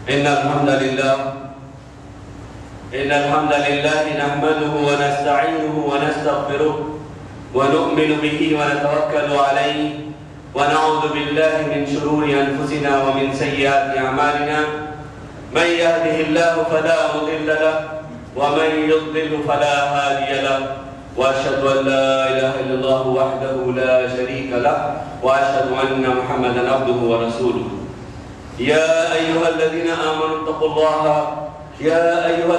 إن الحمد لله نحمده ونستعينه ونستغفره ونؤمن به ونتوكل عليه ونعوذ بالله من شرور أنفسنا ومن سيئات أعمالنا من يهده الله فلا مضل له ومن يضلل فلا هادي له وأشهد أن لا إله إلا الله وحده لا شريك له وأشهد أن محمدا عبده ورسوله يا أيها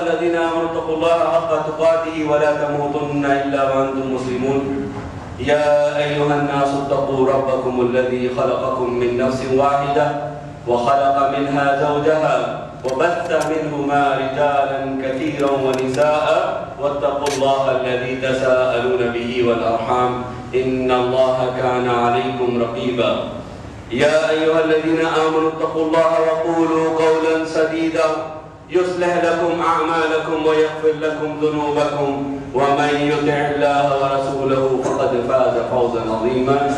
الذين آمنوا اتقوا الله حق تقاته ولا تموتن إلا وأنتم مسلمون يا أيها الناس اتقوا ربكم الذي خلقكم من نفس واحدة وخلق منها زوجها وبث منهما رجالا كثيرا ونساء واتقوا الله الذي تساءلون به والأرحام إن الله كان عليكم رقيبا يا أيها الذين آمنوا اتقوا الله وقولوا قولا سديدا يصلح لكم أعمالكم ويغفر لكم ذنوبكم ومن يطع الله ورسوله فقد فاز فوزا عظيما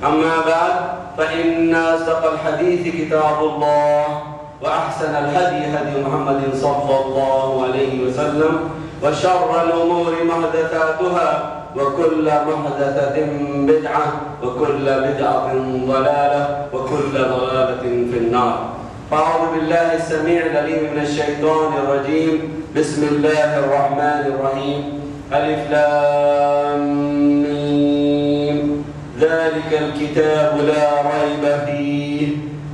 أما بعد فإن أصدق الحديث كتاب الله وأحسن الهدي هدي محمد صلى الله عليه وسلم وشر الأمور محدثاتها وكل محدثة بدعة وكل بدعة ضلالة وكل ضلالة في النار فأعوذ بالله السميع العليم من الشيطان الرجيم بسم الله الرحمن الرحيم ألف لام ميم ذلك الكتاب لا ريب فيه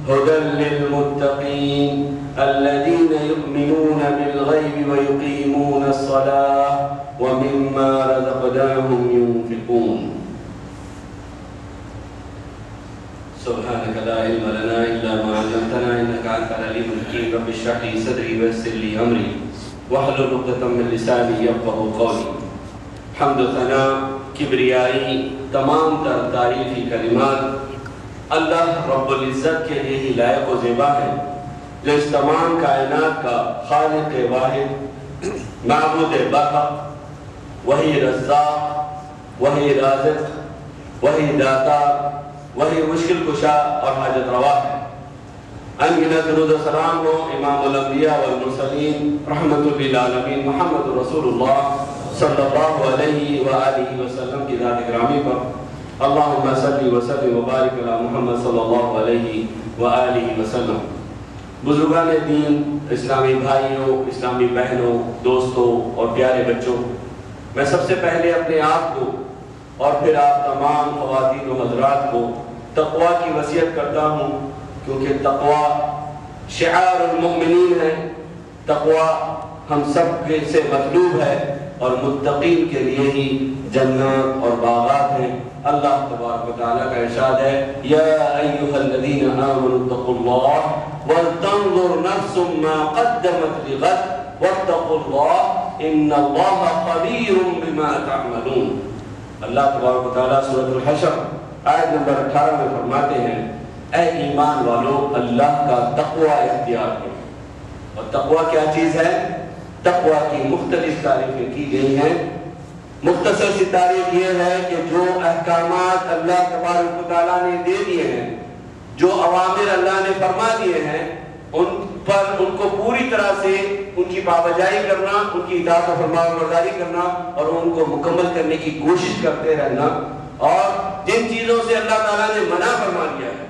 هدى للمتقين الذين يؤمنون بالغيب ويقيمون الصلاة ومما رزقناهم ينفقون سبحانك لا علم لنا إلا ما علمتنا إنك أنت العليم الحكيم رب اشرح لي صدري ويسر لي أمري واحلل عقدة من لساني يفقهوا قولي حمد و ثنا کبریائی تمام تر تعریفی کلمات اللہ رب العزت کے لیے ہی لائق و زیبا ہے جو اس تمام کائنات کا خالق واحد معبود برحق وہی رزاق وہی رازق وہی داتا وہی مشکل کشا اور حاجت روا ہے انگنت درود و سلام ہو امام الانبیاء والمرسلین رحمت للعالمین محمد رسول اللہ صلی اللہ علیہ وآلہ وسلم کی ذات گرامی پر اللہم صلی وسلم وبارک علی محمد صلی اللہ علیہ وآلہ وسلم بزرگان دین اسلامی بھائیوں اسلامی بہنوں دوستوں اور پیارے بچوں میں سب سے پہلے اپنے آپ کو اور پھر آپ تمام خواتین و حضرات کو تقوی کی وصیت کرتا ہوں کیونکہ تقوی شعار المؤمنین ہے تقوی ہم سب سے مطلوب ہے اور متقین کے لیے ہی جنات اور باغات ہیں اللہ تبارک و تعالیٰ کا ارشاد ہے یا ایہا الذین آمنوا اتقوا اللہ ولتنظر نفس ما قدمت لغد واتقوا اللہ ان اللہ خبیر بما تعملون اللہ تبارک و تعالیٰ سورۃ الحشر آیت نمبر 18 میں فرماتے ہیں اے ایمان والو اللہ کا تقوی اختیار کرو اور تقوی کیا چیز ہے تقوی کی مختلف تعریفیں کی گئی ہیں مختصر سی تعریف یہ ہے کہ جو احکامات اللہ تبارک و تعالیٰ نے دے دیے ہیں جو اوامر اللہ نے فرما دیے ہیں ان کو پوری طرح سے ان کی پابجائی کرنا ان کی اطاعت و فرمانبرداری کرنا اور ان کو مکمل کرنے کی کوشش کرتے رہنا اور جن چیزوں سے اللہ تعالیٰ نے منع فرما دیا ہے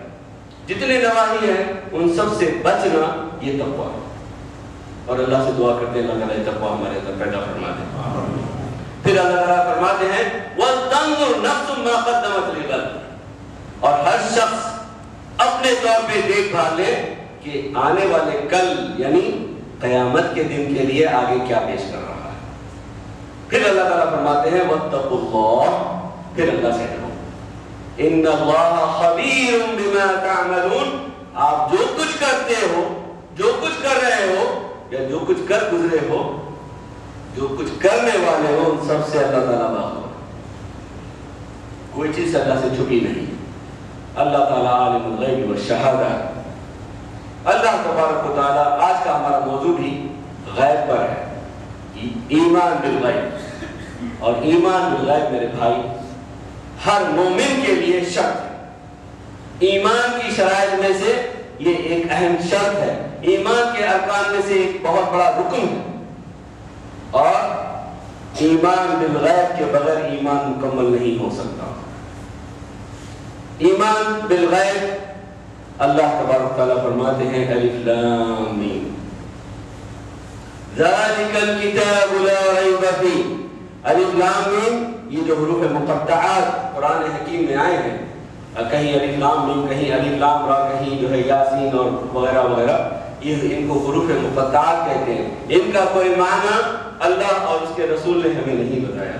جتنے نواہی ہیں ان سب سے بچنا یہ تقوی ہے اور اللہ سے دعا کرتے ہیں اللہ تعالیٰ تقوی ہمارے اندر پیدا فرما دے پھر اللہ تعالیٰ فرماتے ہیں وَلْتَنْظُرْ نَفْسٌ مَا قَدَّمَتْ لِغَدٍ اور ہر شخص اپنے طور پہ دیکھ بھال لے کہ آنے والے کل یعنی قیامت کے دن کے لیے آگے کیا پیش کر رہا ہے پھر اللہ تعالیٰ فرماتے ہیں وَاتَّقُوا اللَّهَ پھر اللہ سے ڈرو إِنَّ اللَّهَ خَبِيرٌ بِمَا تَعْمَلُونَ آپ جو کچھ کرتے ہو جو کچھ کر رہے ہو یا جو کچھ کر گزرے ہو جو کچھ کرنے والے ہو ان سب سے اللہ تعالیٰ باخبر کوئی چیز اللہ سے چھپی نہیں اللہ تعالیٰ عالم الغیب والشہادہ اللہ تبارک و تعالیٰ آج کا ہمارا موضوع بھی غیب پر ہے ایمان بالغیب اور ایمان بالغیب میرے بھائی ہر مومن کے لیے شرط ہے ایمان کی شرائط میں سے یہ ایک اہم شرط ہے ایمان کے ارکان میں سے ایک بہت بڑا رکن ہے، اور ایمان بالغیب کے بغیر ایمان مکمل نہیں ہو سکتا۔ ایمان بالغیب اللہ تبارک و تعالیٰ فرماتے ہیں الف لام میم ذالک الکتاب لا ریب فیہ۔ الف لام میم یہ جو حروف مقطعات قرآن حکیم میں آئے ہیں، کہیں الف لام میم، کہیں الف لام را، کہیں جو ہے یاسین اور وغیرہ وغیرہ، یہ ان کو حروف مقطعات کہتے ہیں۔ ان کا کوئی معنی اللہ اور اس کے رسول نے ہمیں نہیں بتایا۔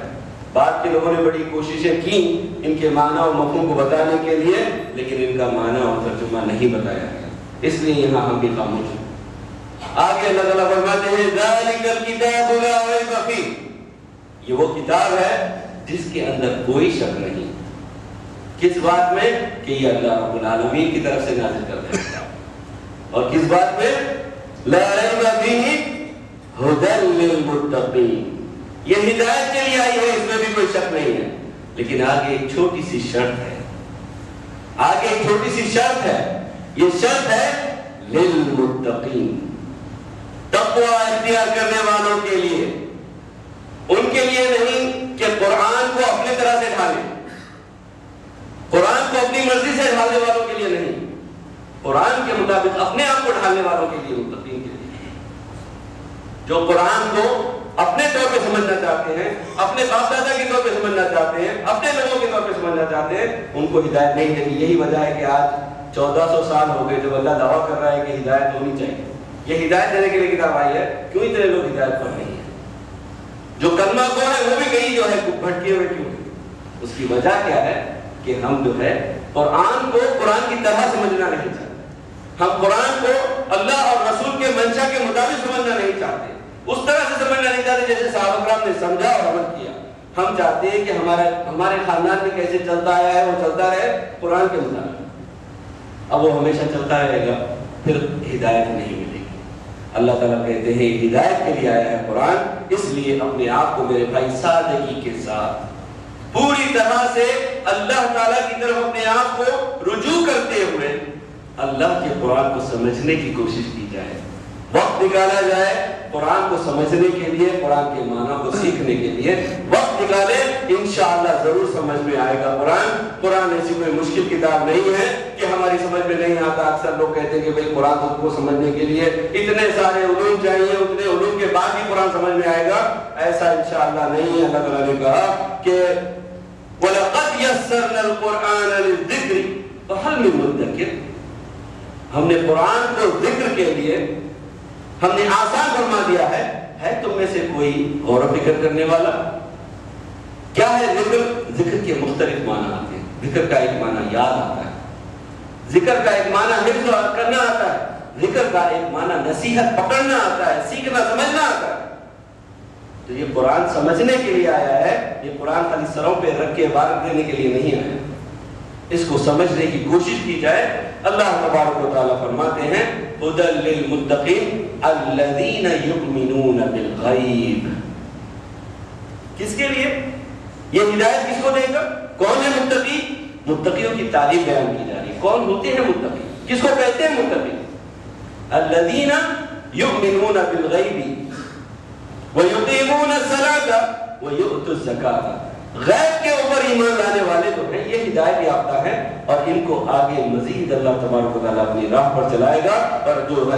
بعد کے لوگوں نے بڑی کوششیں کی ان کے معنی اور مفہوم کو بتانے کے لیے، لیکن ان کا معنی اور ترجمہ نہیں بتایا گیا، اس لیے یہاں ہم بھی خاموش ہیں۔ آگے اللہ تعالیٰ فرماتے ہیں ذالک الکتاب لا ریب فیہ، یہ وہ کتاب ہے جس کے اندر کوئی شک نہیں۔ کس بات میں؟ کہ یہ اللہ رب العالمین کی طرف سے نازل کردہ کتاب، اور کس بات میں؟ لا ریب فیہ ھدی للمتقین، یہ ہدایت کے لیے آئی ہے، اس میں بھی کوئی شک نہیں ہے۔ لیکن آگے ایک چھوٹی سی شرط ہے، آگے ایک چھوٹی سی شرط ہے، یہ شرط ہے للمتقین، تقوی اختیار کرنے والوں کے لیے، ان کے لیے نہیں کہ قرآن کو اپنی طرح سے ڈھالیں، قرآن کو اپنی مرضی سے ڈھالنے والوں کے لیے نہیں، قرآن کے مطابق اپنے آپ کو ڈھالنے والوں کے لیے، متقین کے لیے، جو قرآن کو اپنے طور پہ سمجھنا چاہتے ہیں، اپنے باپ دادا کے طور پہ سمجھنا چاہتے ہیں، اپنے لوگوں کے طور پہ سمجھنا چاہتے ہیں، ان کو ہدایت نہیں دیتی۔ یہی وجہ ہے کہ آج 1400 سال ہو گئے جب اللہ دعویٰ کر رہا ہے کہ ہدایت ہونی چاہیے، یہ ہدایت دینے کے لیے کتاب آئی ہے، کیوں اتنے لوگ ہدایت پر نہیں ہیں؟ جو کلمہ گو ہے وہ بھی کہیں جو ہے بھٹکے ہوئے کیوں ہیں؟ اس کی وجہ کیا ہے کہ ہم جو ہے قرآن کو قرآن کی طرح سمجھنا نہیں چاہتے، ہم قرآن کو اللہ اور رسول کے منشا کے مطابق سمجھنا نہیں چاہتے، اس طرح سے سمجھنا نہیں چاہتے جیسے صحابہ کرام نے سمجھا اور عمل کیا۔ ہم چاہتے ہیں کہ ہمارے خاندان میں کیسے چلتا آیا ہے وہ چلتا رہے قرآن کے مطابق، اب وہ ہمیشہ چلتا رہے گا، پھر ہدایت نہیں ملے گی۔ اللہ تعالیٰ کہتے ہیں ہدایت کے لیے آیا ہے قرآن، اس لیے اپنے آپ کو میرے بھائی سادگی کے ساتھ پوری طرح سے اللہ تعالیٰ کی طرف اپنے آپ کو رجوع کرتے ہوئے اللہ کے قرآن کو سمجھنے کی کوشش کی جائے، وقت نکالا جائے قرآن کو سمجھنے کے لیے، قرآن کے معنی کو سیکھنے کے لیے وقت نکالے، انشاءاللہ ضرور سمجھ میں آئے گا قرآن۔ قرآن ایسی کوئی مشکل کتاب نہیں ہے کہ ہماری سمجھ میں نہیں آتا۔ اکثر لوگ کہتے ہیں کہ بھئی قرآن کو سمجھنے کے لیے اتنے سارے علوم چاہیے، اتنے علوم کے بعد ہی قرآن سمجھ میں آئے گا، ایسا انشاءاللہ نہیں ہے۔ اللہ تعالیٰ نے کہا کہ وَلَقَدْ يَسَّرْنَا الْقُرْآنَ لِلذِّكْرِ فَهَلْ مِن مُدَّكِرٍ، ہم نے قرآن کو ذکر کے لیے ہم نے آسان فرما دیا ہے تم میں سے کوئی غور و فکر کرنے والا؟ کیا ہے ذکر؟ ذکر کے مختلف معنی آتے ہیں۔ ذکر کا ایک معنی یاد آتا ہے، ذکر کا ایک معنی حفظ کرنا آتا ہے، ذکر کا ایک معنی نصیحت پکڑنا آتا ہے، سیکھنا سمجھنا آتا ہے۔ تو یہ قرآن سمجھنے کے لیے آیا ہے، یہ قرآن خالی سروں پہ رکھ کے عبارت دینے کے لیے نہیں آیا، اس کو سمجھنے کی کوشش کی جائے۔ اللہ تبارک و تعالیٰ فرماتے ہیں ھدی للمتقین الذین یؤمنون بالغیب، کس کے لیے یہ ہدایت کس کو دے گا؟ کون ہے متقی؟ متقیوں کی تعریف بیان کی جا رہی ہے۔ کون ہوتے ہیں متقی؟ کس کو کہتے ہیں متقی؟ الذین یؤمنون بالغیب ویقیمون الصلاۃ ویؤتون الزکاۃ، غیب کے اوپر ایمان لانے والے تو ہیں، یہ ہدایت یافتہ ہیں، اور ان کو آگے مزید اللہ تبارک و تعالیٰ اپنی راہ پر چلائے گا، اور جو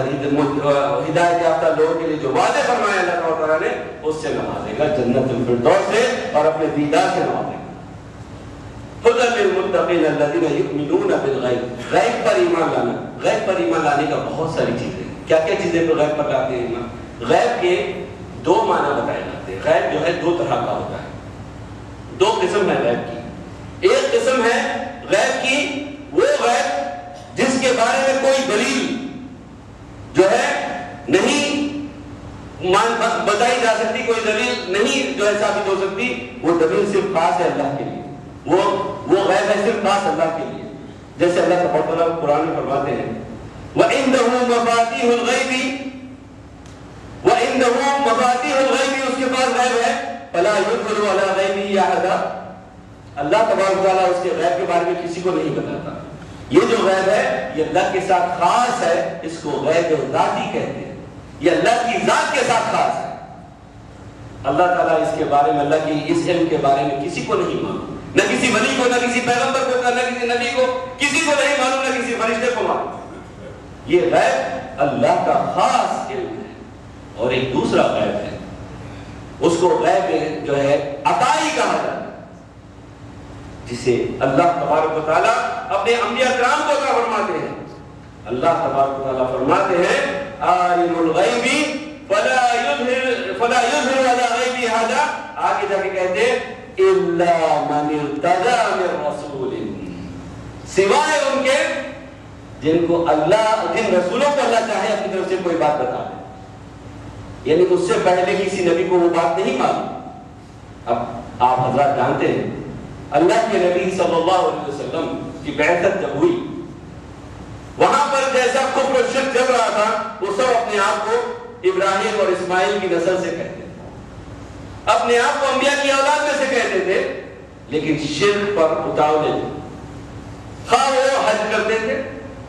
ہدایت یافتہ لوگوں کے لیے جو وعدے فرمائے اللہ تبارک و تعالیٰ نے اس سے نوازے گا، جنت الفردوس سے اور اپنے دیدار سے نوازے گا۔ ھدی للمتقین الذین یؤمنون بالغیب، غیب پر ایمان لانا۔ غیب پر ایمان لانے کا بہت ساری چیزیں، کیا کیا چیزیں پر غیب پر لاتے ہیں ایمان؟ غیب کے دو معنی بتائے جاتے ہیں۔ غیب جو ہے دو طرح کا ہوتا ہے، دو قسم ہے غیب کی۔ ایک قسم ہے غیب کی وہ غیب جس کے بارے میں کوئی دلیل جو ہے نہیں بتائی جا سکتی، کوئی دلیل نہیں جو ہے ثابت ہو سکتی، وہ دلیل صرف خاص ہے اللہ کے لیے، وہ غیب ہے صرف خاص اللہ کے لیے۔ جیسے اللہ تبارک و تعالیٰ قرآن میں فرماتے ہیں وَعِندَهُ مَفَاتِيحُ الْغَيْبِ، وَعِندَهُ مَفَاتِيحُ الْغَيْبِ، اس کے پاس غیب ہے، فَلَا يُظْهِرُ عَلَىٰ غَيْبِهِ أَحَدًا، اللہ تبارک و تعالیٰ اس کے غیب کے بارے میں کسی کو نہیں بتاتا۔ یہ جو غیب ہے یہ اللہ کے ساتھ خاص ہے، اس کو غیب ذاتی کہتے ہیں، یہ اللہ کی ذات کے ساتھ خاص ہے۔ اللہ تعالیٰ اس کے بارے میں، اللہ کی اس علم کے بارے میں کسی کو نہیں معلوم، نہ کسی ولی کو، نہ کسی پیغمبر کو، نہ کسی نبی کو، کسی کو نہیں معلوم، نہ کسی فرشتے کو معلوم۔ یہ غیب اللہ کا خاص علم ہے۔ اور ایک دوسرا غیب ہے، اس کو غیب جو ہے عطائی کہا جاتا ہے، جسے اللہ تبارک و تعالیٰ اپنے انبیاء کرام کو عطا فرماتے ہیں۔ اللہ تبارک و تعالیٰ فرماتے ہیں عالم الغیب فلا یظہر علی غیبہ احدا، آگے جا کے کہتے ہیں الا من ارتضی من رسول، سوائے ان کے جن کو اللہ، جن رسولوں کو اللہ چاہے اپنی طرف سے کوئی بات بتا دے، یعنی اس سے پہلے کسی نبی کو وہ بات نہیں معلوم۔ اب آپ حضرات جانتے ہیں اللہ کے نبی صلی اللہ علیہ وسلم کی بعثت جب ہوئی، وہاں پر جیسا کفر و شرک چل رہا تھا، وہ سب اپنے آپ کو ابراہیم اور اسماعیل کی نسل سے کہتے تھے، اپنے آپ کو انبیاء کی اولاد میں سے کہتے تھے، لیکن شرک پر اتاولے تھے۔ خواہ وہ حج کرتے تھے،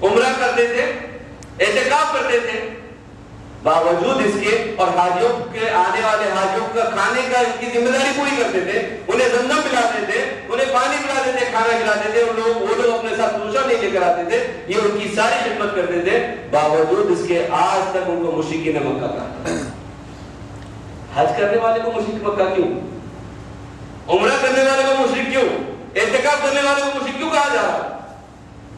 عمرہ کرتے تھے، اعتکاف کرتے تھے، باوجود اس کے اور حاجیوں کے آنے والے حاجیوں کا کھانے کا ان کی ذمہ داری پوری کرتے تھے، انہیں زمزم پلاتے تھے، انہیں پانی پلاتے تھے، کھانا کھلاتے تھے، وہ لوگ اپنے ساتھ دوسرا نہیں لے کر آتے تھے، یہ ان کی ساری خدمت کرتے تھے، باوجود اس کے آج تک ان کو مشرکین مکہ کہا۔ حج کرنے والے کو مشرک مکہ کیوں؟ عمرہ کرنے والے کو مشرک کیوں؟ اعتکاف کرنے والے کو مشرک کیوں کہا جا رہا؟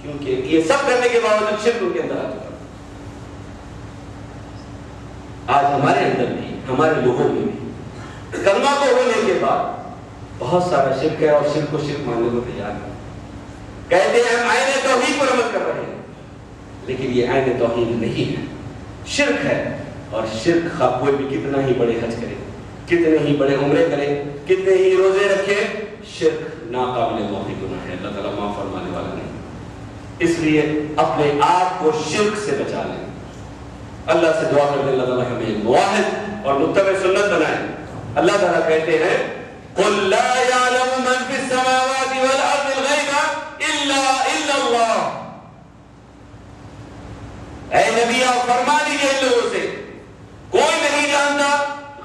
کیونکہ یہ سب کرنے کے باوجود شرک ان کے اندر آ چکا۔ آج ہمارے اندر بھی، ہمارے لوگوں میں بھی کلمہ کو ہونے کے بعد بہت سارا شرک ہے، اور شرک کو شرک ماننے کو تیار ہے۔ کہتے ہیں ہم عین توحید پر عمل کر رہے ہیں، لیکن یہ عین توحید نہیں ہے، شرک ہے۔ اور شرک خواہ کوئی بھی کتنا ہی بڑے حج کرے، کتنے ہی بڑے عمرے کرے، کتنے ہی روزے رکھے، شرک ناقابل معافی گناہ ہے، اللہ تعالیٰ معاف فرمانے والا نہیں۔ اس لیے اپنے آپ کو شرک سے بچا لیں، اللہ سے دعا کرتے اللہ تعالیٰ ہمیں موحد اور متبع سنت بنائے۔ اللہ تعالیٰ کہتے ہیں قُلْ لَا يَعْلَمُ مَنْ فِي السَّمَاوَاتِ وَالْأَرْضِ الْغَيْبَ إِلَّا اللَّهُ، اے نبی آپ فرما دیجئے ان لوگوں سے کوئی نہیں جانتا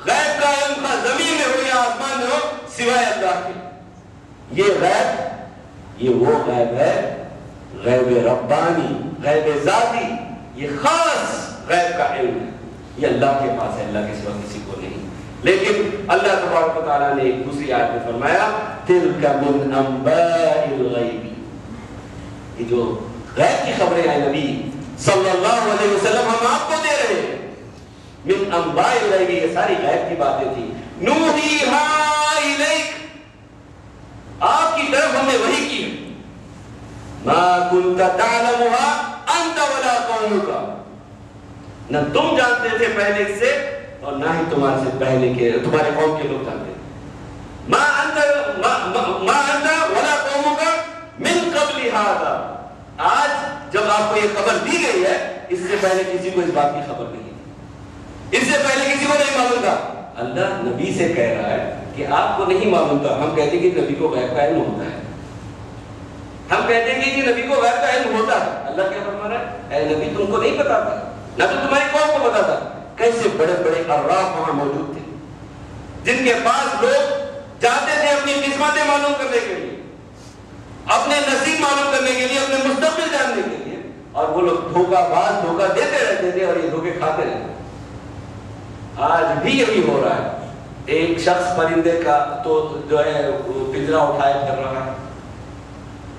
غیب کا علم، خواہ زمین میں ہو یا آسمان میں ہو، سوائے اللہ کے۔ یہ غیب، یہ وہ غیب ہے، غیب ربانی، غیب ذاتی، یہ خاص غیب کا علم ہے، یہ اللہ کے پاس ہے، اللہ کے سوا کسی کو نہیں۔ لیکن اللہ تبارک و تعالیٰ نے ایک دوسری آیت میں فرمایا تِلْكَ مِنْ أَنْبَاءِ الْغَيْبِ، یہ جو غیب کی خبریں ہیں نبی صلی اللہ علیہ وسلم ہم آپ کو دے رہے ہیں، من انباء الغیب، یہ ساری غیب کی باتیں تھی، نوحیہا الیک، آپ کی طرف ہم نے وحی کی، ما کنت تعلمها انت ولا قومک، نہ تم جانتے تھے پہلے سے اور نہ ہی تمہارے سے پہلے کے تمہارے قوم کے لوگ جانتے تھے، ما انت ولا قومک من قبل هذا، آج جب آپ کو یہ خبر دی گئی ہے، اس سے پہلے کسی کو اس بات کی خبر نہیں، اس سے پہلے کسی کو نہیں معلوم تھا۔ اللہ نبی سے کہہ رہا ہے کہ آپ کو نہیں معلوم تھا، ہم کہتے ہیں کہ نبی کو غیب کا علم ہوتا ہے، ہم کہتے ہیں کہ نبی کو غیب کا علم ہوتا ہے، اللہ کیا فرما رہا ہے اے نبی تم کو نہیں پتا تھا، نہ تو تمہاری قوم کو پتا تھا۔ کیسے بڑے بڑے عراف وہاں موجود تھے جن کے پاس لوگ جاتے تھے اپنی قسمتیں معلوم کرنے کے لیے، اپنے نصیب معلوم کرنے کے لیے، اپنے مستقبل جاننے کے لیے، اور وہ لوگ دھوکہ باز دھوکہ دیتے رہتے تھے اور یہ دھوکے کھاتے رہتے۔ آج بھی یہی ہو رہا ہے، ایک شخص پرندے کا تو جو ہے پنجرا اٹھائے کر رہا ہے،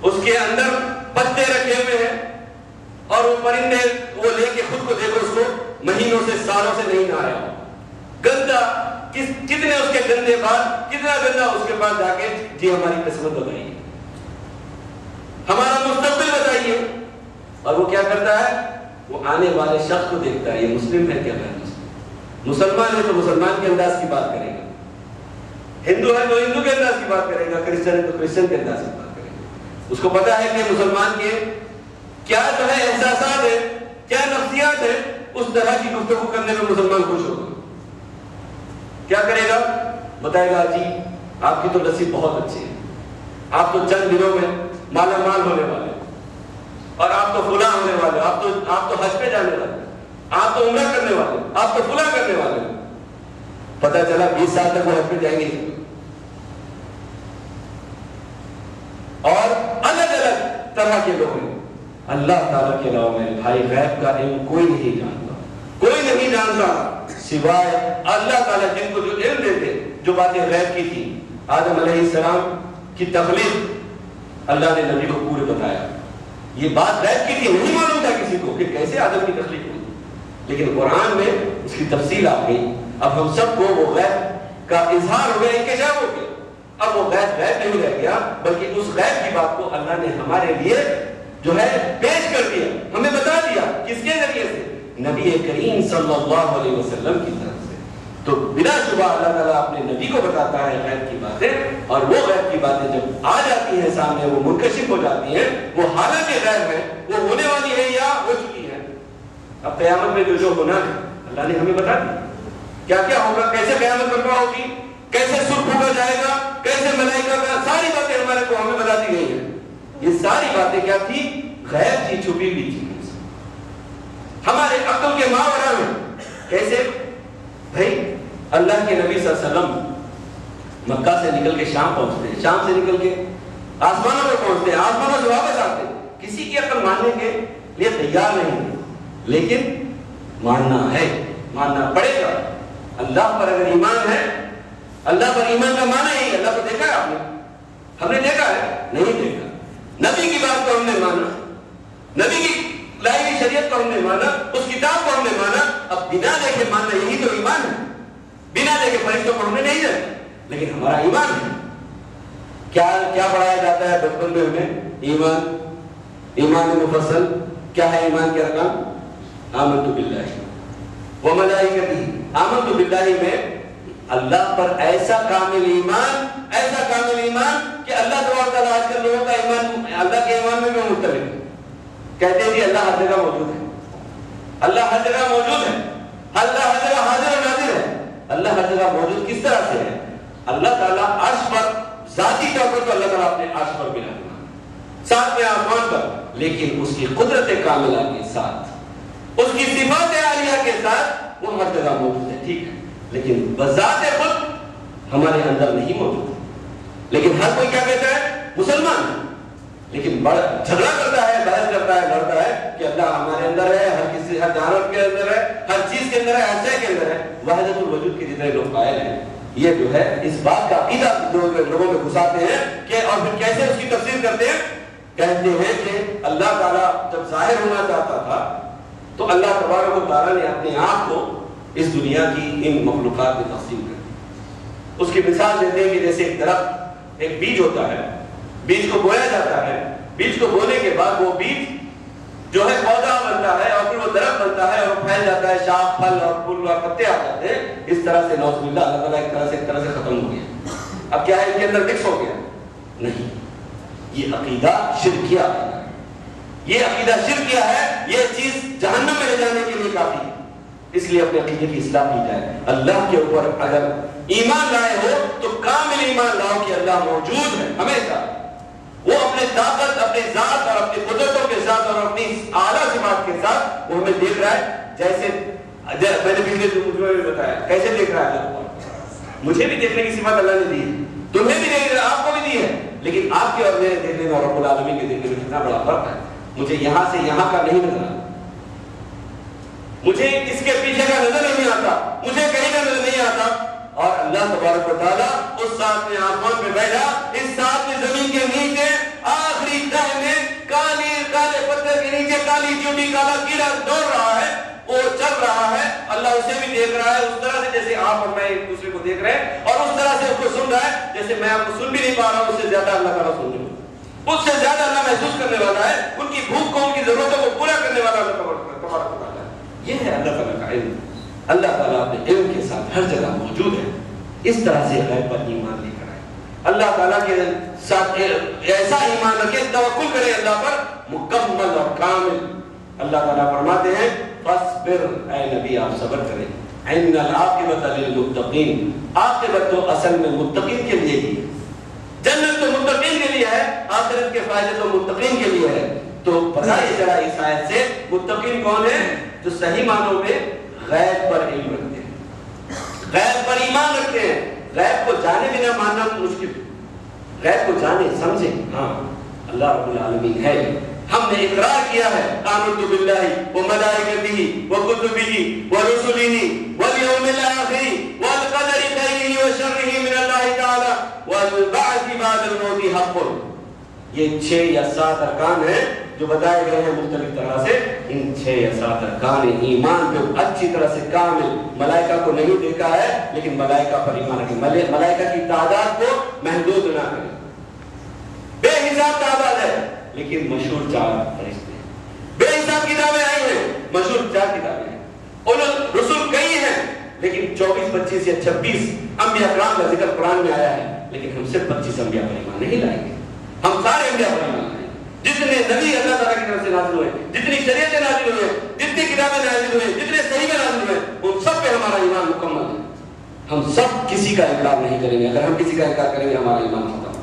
اس کے اندر پتے رکھے ہوئے ہیں، اور وہ پرندے وہ لے کے خود کو دیکھو، اس کو مہینوں سے سالوں سے نہیں نہایا، گندا، کتنے اس کے گندے بال، کتنا گندا، اس کے پاس جا کے جی ہماری قسمت بتائیے، ہمارا مستقبل بتائیے، اور وہ کیا کرتا ہے، وہ آنے والے شخص کو دیکھتا ہے، یہ مسلم ہے کیا غیر مسلم، مسلمان ہے تو مسلمان کے انداز کی بات کرے گا، ہندو ہے تو ہندو کے انداز کی بات کرے گا، کرسچن ہے تو کرسچن کے انداز کی بات کرے گا۔ اس کو پتا ہے کہ مسلمان کے کیا جو ہے احساسات ہے، کیا نفسیات ہے، اس طرح کی گفتگو کرنے میں مسلمان خوش ہوگا۔ کیا کرے گا، بتائے گا جی آپ کی تو نصیب بہت اچھی ہے، آپ تو چند دنوں میں مالا مال ہونے والے، اور آپ تو فلاں ہونے والے، آپ تو حج پہ جانے والے، آپ تو عمرہ کرنے والے، آپ تو فلاں کرنے والے. پتہ چلا 20 سال تک وہ حج پہ جائیں گے. اور الگ الگ طرح کے لوگ ہیں. اللہ تعالیٰ کے علاوہ میرے بھائی غیب کا علم کوئی نہیں جانتا، کوئی نہیں جانتا سوائے اللہ تعالیٰ جن کو جو علم دیتے، جو باتیں غیب کی تھی. آدم علیہ السلام کی تخلیق اللہ نے نبی کو پورے بتایا. یہ بات غیب کی تھی، نہیں معلوم تھا کسی کو کہ کیسے آدم کی تخلیق ہوئی، لیکن قرآن میں اس کی تفصیل آ گئی. اب ہم سب کو وہ غیب کا اظہار ہو گیا، انکشاف ہو گیا. اب وہ غیب نہیں رہ گیا، بلکہ اس غیب کی بات کو اللہ نے ہمارے لیے جو ہے پیش کر دیا، ہمیں بتا دیا. کس کے ذریعے سے؟ نبی کریم صلی اللہ علیہ وسلم کی طرف سے. تو بلا شبہ اللہ تعالیٰ اپنے نبی کو بتاتا ہے غیب کی باتیں، اور وہ غیب کی باتیں جب آ جاتی ہیں سامنے، وہ منکشف ہو جاتی ہیں. وہ حالانکہ غیب ہے، وہ ہونے والی ہے یا ہو چکی ہے. اب قیامت میں جو ہونا ہے اللہ نے ہمیں بتا دیا. کیا کیا ہوگا، کیسے قیامت برپا ہوگی، کیسے سر پھوٹا جائے گا، کیسے ملائکہ کا، ساری باتیں ہمارے کو ہمیں بتا دی گئی ہیں. یہ ساری باتیں کیا تھی؟ غیب تھی، چھپی ہوئی تھی ہمارے عقل کے ماورا میں. کیسے بھائی؟ اللہ کے نبی صلی اللہ علیہ وسلم مکہ سے نکل کے شام پہنچتے ہیں، شام سے نکل کے آسمانوں میں پہنچتے ہیں، آسمانوں سے واپس آتے ہیں. کسی کی عقل ماننے کے لیے تیار نہیں، لیکن ماننا ہے، ماننا پڑے گا. اللہ پر اگر ایمان ہے، اللہ پر ایمان کا معنی ہے. اللہ کو دیکھا ہے آپ نے؟ ہم نے دیکھا ہے؟ نہیں دیکھا. نبی کی بات کو ہم نے مانا، نبی کی لائی ہوئی شریعت کو ہم نے مانا، اس کتاب کو ہم نے مانا. اب بنا دیکھے ماننا، یہی تو ایمان ہے. بنا دیکھے فرشتوں کو ہم نے نہیں دیکھا، لیکن ہمارا ایمان ہے. کیا پڑھایا جاتا ہے بچپن میں ہمیں؟ ایمان مفصل. کیا ہے ایمان کے ارکان؟ آمنت باللہ وملائکتہ. آمنت باللہ میں اللہ پر ایسا کامل ایمان کہ اللہ تبارک و تعالیٰ آج کل لوگوں کا ایمان اللہ کے ایمان میں بھی مختلف ہے. کہتے ہیں کہ اللہ ہر جگہ موجود ہے، اللہ ہر جگہ موجود ہے، اللہ ہر جگہ حاضر و ناظر ہے. اللہ ہر جگہ موجود کس طرح سے ہے؟ اللہ تعالیٰ عرش پر ذاتی طور پر تو اللہ تعالیٰ اپنے عرش پر بنا ہوا ساتھ میں آسمان پر، لیکن اس کی قدرت کاملہ کے ساتھ، اس کی صفات عالیہ کے ساتھ وہ ہر جگہ موجود ہے. ٹھیک ہے، لیکن بذات خود ہمارے اندر نہیں موجود. لیکن ہر کوئی کیا کہتا ہے؟ مسلمان ہے، لیکن بڑا جھگڑا کرتا ہے، بحث کرتا ہے، لڑتا ہے کہ اللہ ہمارے اندر ہے، ہر جانور کے اندر ہے، ہر چیز کے اندر ہے، ہر شے کے اندر ہے. وحدت الوجود کے جتنے لوگ قائل ہیں، یہ جو ہے اس بات کا عقیدہ لوگوں میں گھساتے ہیں کہ، اور پھر کیسے اس کی تفسیر کرتے ہیں؟ کہتے ہیں کہ اللہ تعالیٰ جب ظاہر ہونا چاہتا تھا تو اللہ تبارک و تعالیٰ نے اپنے آپ کو اس دنیا کی ان مخلوقات میں تقسیم کر دی. اس کی مثال دیتے ہیں کہ جیسے ایک درخت، ایک بیج ہوتا ہے، بیج کو بویا جاتا ہے، بیج کو بونے کے بعد وہ بیج جو ہے پودا بنتا ہے، اور پھر وہ درخت بنتا ہے، اور پھیل جاتا ہے، شاخ، پھل اور پھول اور پتے آ جاتے ہیں. اس طرح سے نعوذ باللہ اللہ تعالیٰ ایک طرح سے ختم ہو گیا. اب کیا ہے؟ ان کے اندر مکس ہو گیا؟ نہیں. یہ عقیدہ شرکیہ ہے، یہ عقیدہ شرکیہ ہے. یہ چیز جہنم میں لے جانے کے لیے کافی ہے. اس لیے اپنے عقیدے کی اصلاح کی جائے. اللہ کے اوپر اگر ایمان لائے ہو تو کامل ایمان لاؤ کہ اللہ موجود ہے ہمیشہ. وہ اپنے طاقت، اپنے ذات اور اپنی قدرتوں کے ساتھ اور اپنی اعلیٰ صفات کے ساتھ وہ ہمیں دیکھ رہا ہے. جیسے میں نے پچھلے جمعے میں بتایا کیسے دیکھ رہا ہے. مجھے بھی دیکھنے کی صفات اللہ نے دی ہے، تمہیں بھی دیکھ رہا، آپ کو بھی دی ہے، لیکن آپ کے اور میرے دیکھنے میں اور رب العالمین کے دیکھنے میں کتنا بڑا فرق ہے. مجھے یہاں سے یہاں کا نہیں نظر آتا، مجھے اس کے پیچھے کا نظر نہیں آتا، مجھے کہیں کا نظر نہیں آتا. اور اللہ تبارک و تعالیٰ اس ساتھ میں آسمان پہ بیٹھا، اس ساتھ میں زمین کے نیچے آخری تہ میں کالے پتھر کے نیچے کالی چونٹی کالا کیڑا دوڑ رہا ہے، وہ چل رہا ہے. اللہ اسے بھی دیکھ رہا ہے اس طرح سے جیسے آپ اور میں ایک دوسرے کو دیکھ رہے ہیں، اور اس طرح سے اس کو سن رہا ہے جیسے میں آپ کو سن بھی نہیں پا رہا ہوں. اس سے زیادہ اللہ تعالیٰ سن رہا ہے، اس سے زیادہ اللہ محسوس کرنے والا ہے. ان کی بھوک کو، ان کی ضرورتوں کو پورا کرنے والا اللہ تبارک و تعالیٰ ہے. یہ ہے اللہ تعالیٰ کا علم. اللہ تعالیٰ اپنے علم کے ساتھ ہر جگہ موجود ہے. اس طرح سے غیب پر ایمان لے کر آئے. اللہ تعالیٰ کے ساتھ ایسا ایمان رکھے، توکل کرے اللہ پر مکمل اور کامل. اللہ تعالیٰ فرماتے ہیں فاصبر، اے نبی آپ صبر کریں، ان العاقبۃ للمتقین. عاقبت تو اصل میں متقین کے لیے ہی ہے. جنت تو متقین کے لیے ہے، آخرت کے فائدے تو متقین کے لیے ہے. تو بتائیے ذرا اس آیت سے متقین کون ہیں؟ جو صحیح معنوں میں غیب پر علم رکھتے ہیں، غیب پر ایمان رکھتے ہیں. غیب کو جانے بنا ماننا مشکل، غیب کو جانے سمجھے ہاں اللہ رب العالمین ہے. ہم نے اقرار کیا ہے آمنت باللہ وملائکتہ وکتبہ ورسلہ والیوم الآخر والقدر خیرہ وشرہ من اللہ تعالی والبعث بعد الموت حق. یہ 6 یا 7 ارکان ہیں جو بتائے گئے ہیں مختلف طرح سے. ان 6 یا 7 ارکان ایمان پہ اچھی طرح سے کامل. ملائکہ کو نہیں دیکھا ہے لیکن ملائکہ پر ایمان رکھیں. ملائکہ کی تعداد کو محدود نہ کریں، بے حساب تعداد ہے لیکن مشہور 4 فرشتے ہیں. بے حساب کتابیں آئی ہیں، مشہور 4 کتابیں ہیں. اور رسول کئی ہیں لیکن 24 25 یا 26 انبیاء کرام کا ذکر قرآن میں آیا ہے، لیکن ہم صرف 25 انبیاء پر ایمان نہیں لائیں گے. ہم سارے انبیاء پر ایمان لائیں. جتنے نبی اللہ تعالیٰ کی طرف سے نازل ہوئے، جتنی شریعتیں نازل ہوئے، جتنی کتابیں نازل ہوئے، جتنے صحیفے نازل ہوئے، ان سب پہ ہمارا ایمان مکمل ہے. ہم سب کسی کا انکار نہیں کریں گے. اگر ہم کسی کا انکار کریں گے ہمارا ایمان ختم.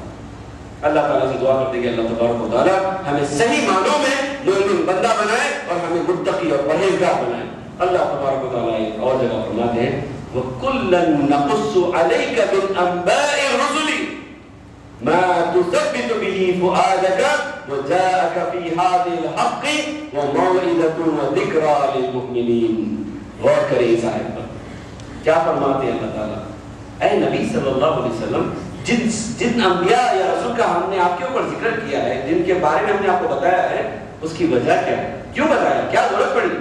اللہ تعالیٰ سے دعا کرتے ہیں کہ اللہ تبارک و تعالیٰ ہمیں صحیح معنوں میں مومن بندہ بنائے اور ہمیں متقی اور پرہیزگار بنائے. اللہ تبارک و تعالیٰ ایک اور جگہ فرماتے ہیں وَكُلًّا نَقُصُّ عَلَيْكَ مِنْ أَنْبَاءِ الرُّسُلِ مَا تُثَبِّتُ بِهِ فُؤَادَكَ وَجَاءَكَ فِي هَذِهِ الْحَقِّ وَمَوْعِظَةٌ وَذِكْرَىٰ لِلْمُؤْمِنِينَ. غور کریں اس آیت پر کیا فرماتے ہیں اللہ تعالیٰ. اے نبی صلی اللہ علیہ وسلم، جن انبیاء یا رسول کا ہم نے آپ کے اوپر ذکر کیا ہے، جن کے بارے میں ہم نے آپ کو بتایا ہے، اس کی وجہ کیا ہے؟ کیوں بتایا؟ کیا ضرورت پڑی؟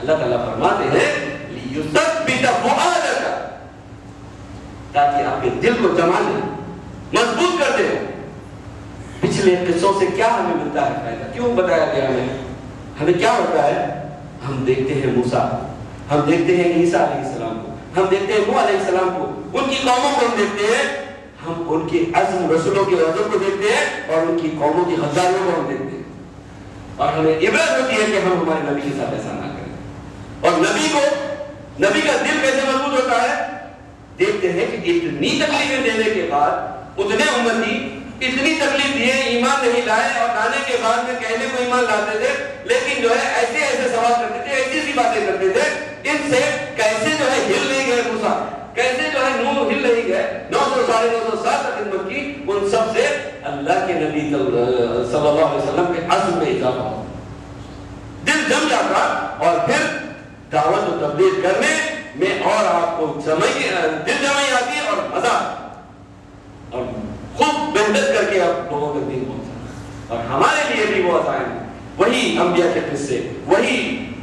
اللہ تعالیٰ فرماتے ہیں لِيُثَبِّتَ فُؤَادَكَ، تاکہ آپ کے دل کو جما دیں، مضبوط کر دیں. پچھلے قصوں سے کیا ہمیں ملتا ہے فائدہ؟ کیوں بتایا گیا ہمیں کیا ہوتا ہے؟ ہم دیکھتے ہیں موسیٰ، ہم دیکھتے ہیں عیسیٰ علیہ السلام کو، ہم دیکھتے ہیں نوح علیہ السلام کو، ان کی قوموں کو ہم دیکھتے ہیں، ہم ان کے عزم رسولوں کے عزم کو دیکھتے ہیں اور ان کی قوموں کی غداریوں کو ہم دیکھتے ہیں، اور ہمیں عبرت ہوتی ہے کہ ہم ہمارے نبی کے ساتھ ایسا نہ کریں. اور نبی کا دل کیسے مضبوط ہوتا ہے؟ دیکھتے ہیں کہ اتنی تکلیفیں دینے کے بعد اتنے امتی اتنی تکلیف دیے، ایمان نہیں لائے، اور لانے کے بعد میں کہنے کو ایمان لاتے تھے لیکن جو ہے ایسے سوال کرتے تھے، ایسی باتیں کرتے تھے. ان سے کیسے جو ہے ہل نہیں گئے موسیٰ، کیسے جو ہے نوح ہل نہیں گئے، 900 ساڑھے 900 سال تک خدمت کی. ان سب سے اللہ کے نبی صلی اللہ علیہ وسلم کے عزم میں اضافہ ہو، دل جم جاتا، اور پھر دعوت و تبلیغ کرنے میں اور آپ کو دل جمعی آتی ہے اور مزہ، اور خوب محنت کر کے آپ لوگوں تک دین پہنچا. اور ہمارے لیے بھی وہ آسان ہے، وہی انبیاء کے قصے، وہی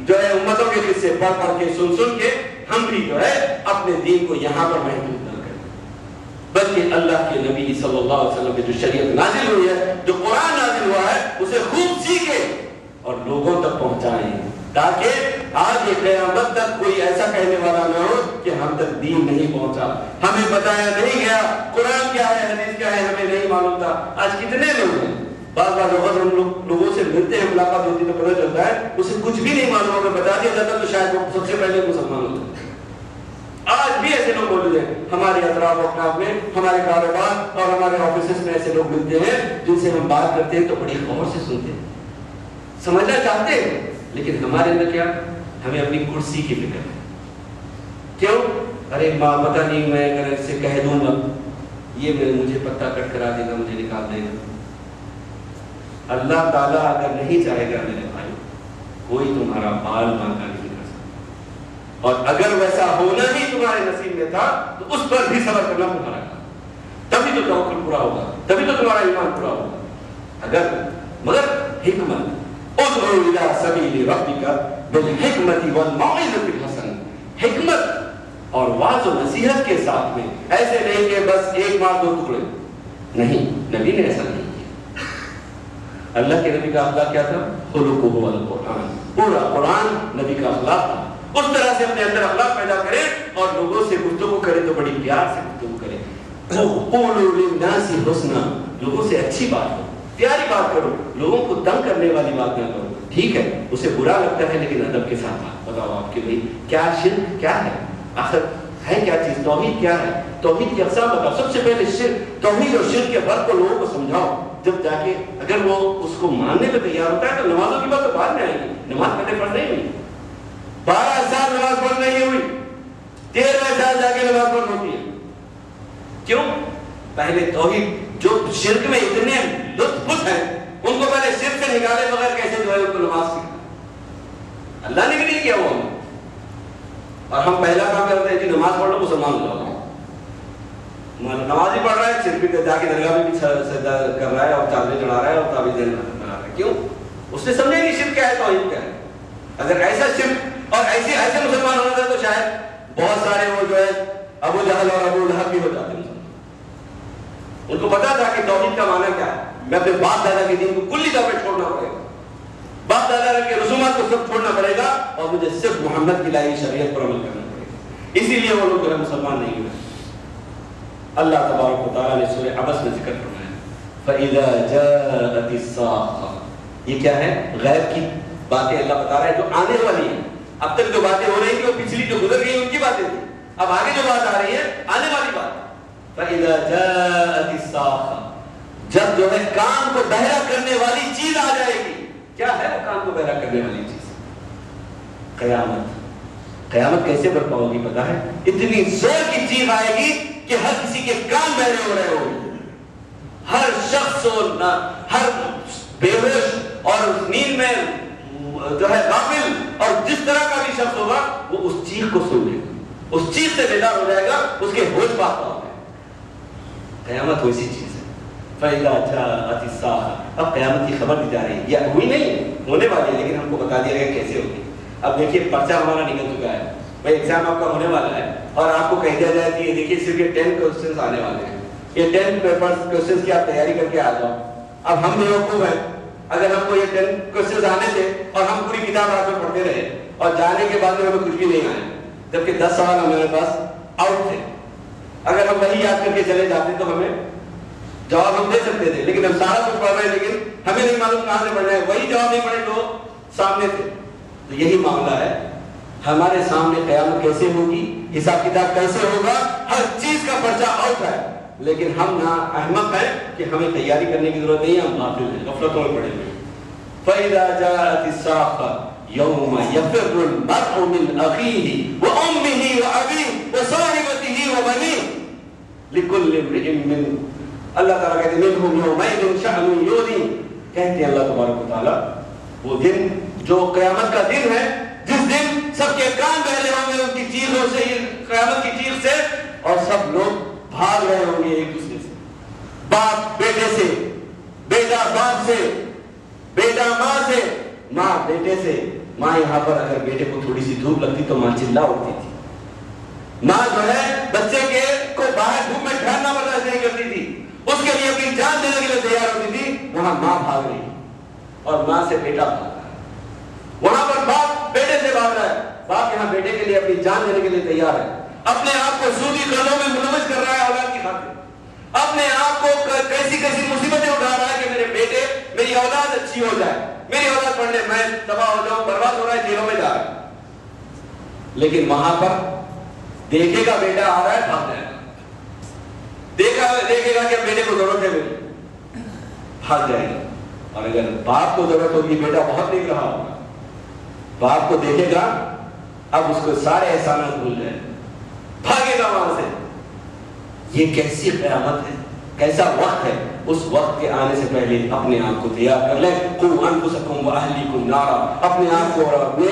جو ہے امتوں کے قصے پڑھ کے سن کے ہم بھی جو ہے اپنے دین کو یہاں پر محدود نہ کریں، بلکہ اللہ کے نبی صلی اللہ علیہ وسلم کی جو شریعت نازل ہوئی ہے، جو قرآن نازل ہوا ہے، اسے خوب سیکھیں اور لوگوں تک پہنچائیں، تاکہ آج قیامت تک کوئی ایسا کہنے والا نہ ہو کہ ہم تک دین نہیں پہنچا، ہمیں بتایا نہیں گیا قرآن کیا ہے، حدیث کیا ہے، ہمیں نہیں معلوم تھا. آج کتنے لوگ ہیں، بعض وقت ہم لوگوں سے ملتے ہیں، ملاقات ہوتی تو پتہ چلتا ہے اسے کچھ بھی نہیں معلوم، اگر بتا دیا جاتا تو شاید وہ سب سے پہلے مسلمان ہوتا. آج بھی ایسے لوگ موجود ہیں ہمارے اطراف و اپناف میں، ہمارے کاروبار اور ہمارے آفیسز میں ایسے لوگ ملتے ہیں جن سے ہم بات کرتے ہیں تو بڑی غور سے سنتے ہیں، سمجھنا چاہتے ہیں، لیکن ہمارے اندر کیا، ہمیں اپنی کرسی کی فکر ہے. کیوں؟ ارے ماں پتہ نہیں، میں اگر اس سے کہہ دوں گا یہ مجھے پتہ کٹ کرا دے گا، مجھے نکال دے گا. اللہ تعالیٰ اگر نہیں چاہے گا میرے بھائی، کوئی تمہارا بال باندھا نہیں کر سکتا، اور اگر ویسا ہونا ہی تمہارے نصیب میں تھا تو اس پر بھی صبر کرنا تمہارا کام، تبھی تو توکل پورا ہوگا، تبھی تو تمہارا ایمان پورا ہوگا. مگر حکمت، ادعو الی سبیل ربک بالحکمت والموعظۃ الحسنہ، حکمت اور واعظ و نصیحت کے ساتھ میں، ایسے نہیں کہ بس ایک بار دو ٹکڑے نہیں. نبی نے ایسا نہیں. اللہ کے نبی کا اخلاق کیا تھا؟ خلقہ القرآن، پورا قرآن نبی کا اخلاق تھا. اس طرح سے اپنے اندر اخلاق پیدا کرے اور لوگوں سے گفتگو کرے تو بڑی پیار سے گفتگو کرے. قولوا للناس حسنا، لوگوں سے اچھی بات کرو، پیاری بات کرو، لوگوں کو تنگ کرنے والی بات نہ کرو. ٹھیک ہے اسے برا لگتا ہے لیکن ادب کے ساتھ بات بتاؤ آپ کہ بھائی کیا شرک کیا ہے، آخر ہے کیا چیز، توحید کیا ہے، توحید کی اقسام بتاؤ. سب سے پہلے شرک، توحید اور شرک کے فرق کو لوگوں کو سمجھاؤ. جب جا کے اگر وہ اس کو ماننے پہ تیار ہوتا ہے تو نمازوں کی بات تو بعد میں آئے گی. نماز پہلے پڑھ نہیں ہوئی, 12 سال نماز پڑھ نہیں ہوئی, 13ویں سال جا کے نماز پڑھ ہوتی ہے. کیوں؟ پہلے توحید جو شرک میں اتنے لطف ہیں ان کو پہلے شرک سے نکالے بغیر کیسے جو ہے ان کو نماز سکھائے. اللہ نے بھی نہیں کیا وہ, اور ہم پہلا کام کرتے ہیں کہ نماز پڑھ لو مسلمان ہو جاؤ. نماز ہی پڑھ رہا ہے, صرف بھی جا کے درگاہ میں بھی سجدہ کر رہا ہے اور چادریں چڑھا رہا ہے اور تعویذ بنا رہا ہے. کیوں؟ اس نے سمجھا نہیں شرک کیا ہے, توحید کیا ہے. اگر ایسا شرک اور ایسے مسلمان ہونا تھا تو شاید بہت سارے وہ جو ہے ابو جہل اور ابو لہب بھی ہو جاتے ہیں. ان کو پتا تھا کہ توحید کا معنی کیا ہے. میں اپنے باپ دادا کے دین کو کلی طور پہ چھوڑنا پڑے گا, باپ دادا کے رسومات کو سب چھوڑنا پڑے گا اور مجھے صرف محمد کی لائی شریعت پر عمل کرنا پڑے گا. اسی لیے وہ لوگ جو ہے مسلمان نہیں ہوئے. اللہ تبارک و تعالیٰ نے سورہ عبس میں ذکر فرمایا فَإِذَا جَاءَتِ السَّاعَةُ. یہ کیا ہے؟ غیب کی باتیں اللہ بتا رہا ہے جو آنے والی ہیں. اب تک جو باتیں ہو رہی تھیں وہ پچھلی جو گزر گئی ان کی باتیں تھیں, اب آگے جو بات آ رہی ہے آنے والی بات. فَإِذَا جَاءَتِ السَّاعَةُ, جب جو ہے کان کو بہرا کرنے والی چیز آ جائے گی. کیا ہے وہ کان کو بہرا کرنے والی چیز؟ قیامت. قیامت کیسے برپا ہوگی پتا ہے؟ اتنی زور کی چیز آئے گی کہ ہر کسی کے کان بہرے ہو رہے ہوں گے. ہر شخص ہر بے ہوش اور نیند میں جو ہے غافل اور جس طرح کا بھی شخص ہوگا وہ اس چیخ کو سن لے گا, اس چیخ سے بیدار ہو جائے گا, اس کے ہوش پاک ہو گئے. قیامت ویسی چیز ہے. فَإِذَا جَاءَتِ السَّاعَةُ, اب قیامت کی خبر دی جا رہی ہے. یہ ہوئی نہیں, ہونے والی ہے, لیکن ہم کو بتا دیا گیا کیسے ہوگی. اب دیکھیے پرچہ ہمارا نکل چکا ہے بھائی, ایگزام آپ کا ہونے والا ہے اور آپ کو کہہ دیا جائے کہ یہ دیکھیے صرف یہ 10 کوسچنز آنے والے ہیں, یہ 10 پیپرز کوسچنز کی آپ تیاری کر کے آ جاؤ. اب ہم بیوقوف ہیں, اگر ہم کو یہ 10 کوسچنز آنے تھے اور ہم پوری کتاب رات میں پڑھتے رہے اور جانے کے بعد میں ہمیں کچھ بھی نہیں آیا, جبکہ 10 سوال ہمارے پاس آؤٹ تھے. اگر ہم وہی یاد کر کے چلے جاتے تو ہمیں جواب ہم دے سکتے تھے, لیکن ہم سارا کچھ پڑھ رہے ہیں لیکن ہمیں نہیں معلوم کہاں سے پڑھنا ہے. وہی جواب نہیں پڑھے تو سامنے تھے. تو یہی معاملہ ہے, ہمارے سامنے قیامت کیسے ہوگی, حساب کتاب کیسے ہوگا, ہر چیز کا پرچہ آؤٹ ہے. لیکن ہم نہ احمق ہیں کہ ہمیں تیاری کرنے کی ضرورت نہیں ہے, ہم غافل ہیں, غفلتوں میں پڑے ہوئے. فَإِذَا جَاءَتِ السَّاعَةُ يَوْمَ يَفِرُّ الْمَرْءُ مِنْ أَخِيهِ وَأُمِّهِ وَأَبِيهِ وَصَاحِبَتِهِ وَبَنِيهِ لِكُلِّ امْرِئٍ مِّنْهُمْ. اللہ تعالیٰ کہتے ہیں مِنْهُمْ يَوْمَئِذٍ شَأْنٌ يُغْنِيهِ. کہتے ہیں اللہ تبارک و تعالیٰ وہ دن جو قیامت کا دن ہے, جس دن سب کے کان بہرے ہوں گے ان کی چیخوں سے, قیامت کی چیخ سے, اور سب لوگ بھاگ رہے ہوں گے ایک دوسرے سے. باپ بیٹے سے, بیٹا باپ سے, بیٹا ماں سے, ماں بیٹے سے. ماں یہاں پر اگر بیٹے کو تھوڑی سی دھوپ لگتی تو ماں چلا اٹھتی تھی. ماں جو ہے بچے کے کو باہر دھوپ میں ٹھہرنا برداشت نہیں کرتی تھی, اس کے لیے اپنی جان دینے کے لیے تیار ہوتی تھی. وہاں ماں بھاگ رہی اور ماں سے بیٹا بھاگ رہا ہے. وہاں پر باپ بیٹے سے بھاگ رہا ہے, باپ یہاں بیٹے کے لیے اپنی جان دینے کے لیے تیار ہے. اپنے آپ کو سودی قرضوں میں ملوث کر رہا ہے اولاد کی خاطر, اپنے آپ کو کیسی کیسی مصیبتیں اٹھا رہا ہے کہ میرے بیٹے, میری اولاد اچھی ہو جائے, میری اولاد پڑھ لے, میں تباہ ہو جاؤں, برباد ہو رہا ہے, جیلوں میں جا رہا ہے. لیکن وہاں پر دیکھے گا بیٹا آ رہا ہے, بھاگ جائے گا. دیکھے گا کہ بیٹے کو ضرورت ہے میری, بھاگ جائے گا. اور اگر باپ کو ضرورت ہوگی, بیٹا بہت دیکھ رہا ہوگا, باپ کو دیکھے گا, اب اس کو سارے احسانات بھول جائے, بھاگے گا وہاں سے. یہ کیسی قیامت ہے, کیسا وقت ہے. اس وقت کے آنے سے پہلے اپنے آپ کو تیار کر لیں. قُوْ أَنفُسَكُمْ وَأَهْلِكُمْ نَارًا, اپنے آپ کو اور اپنے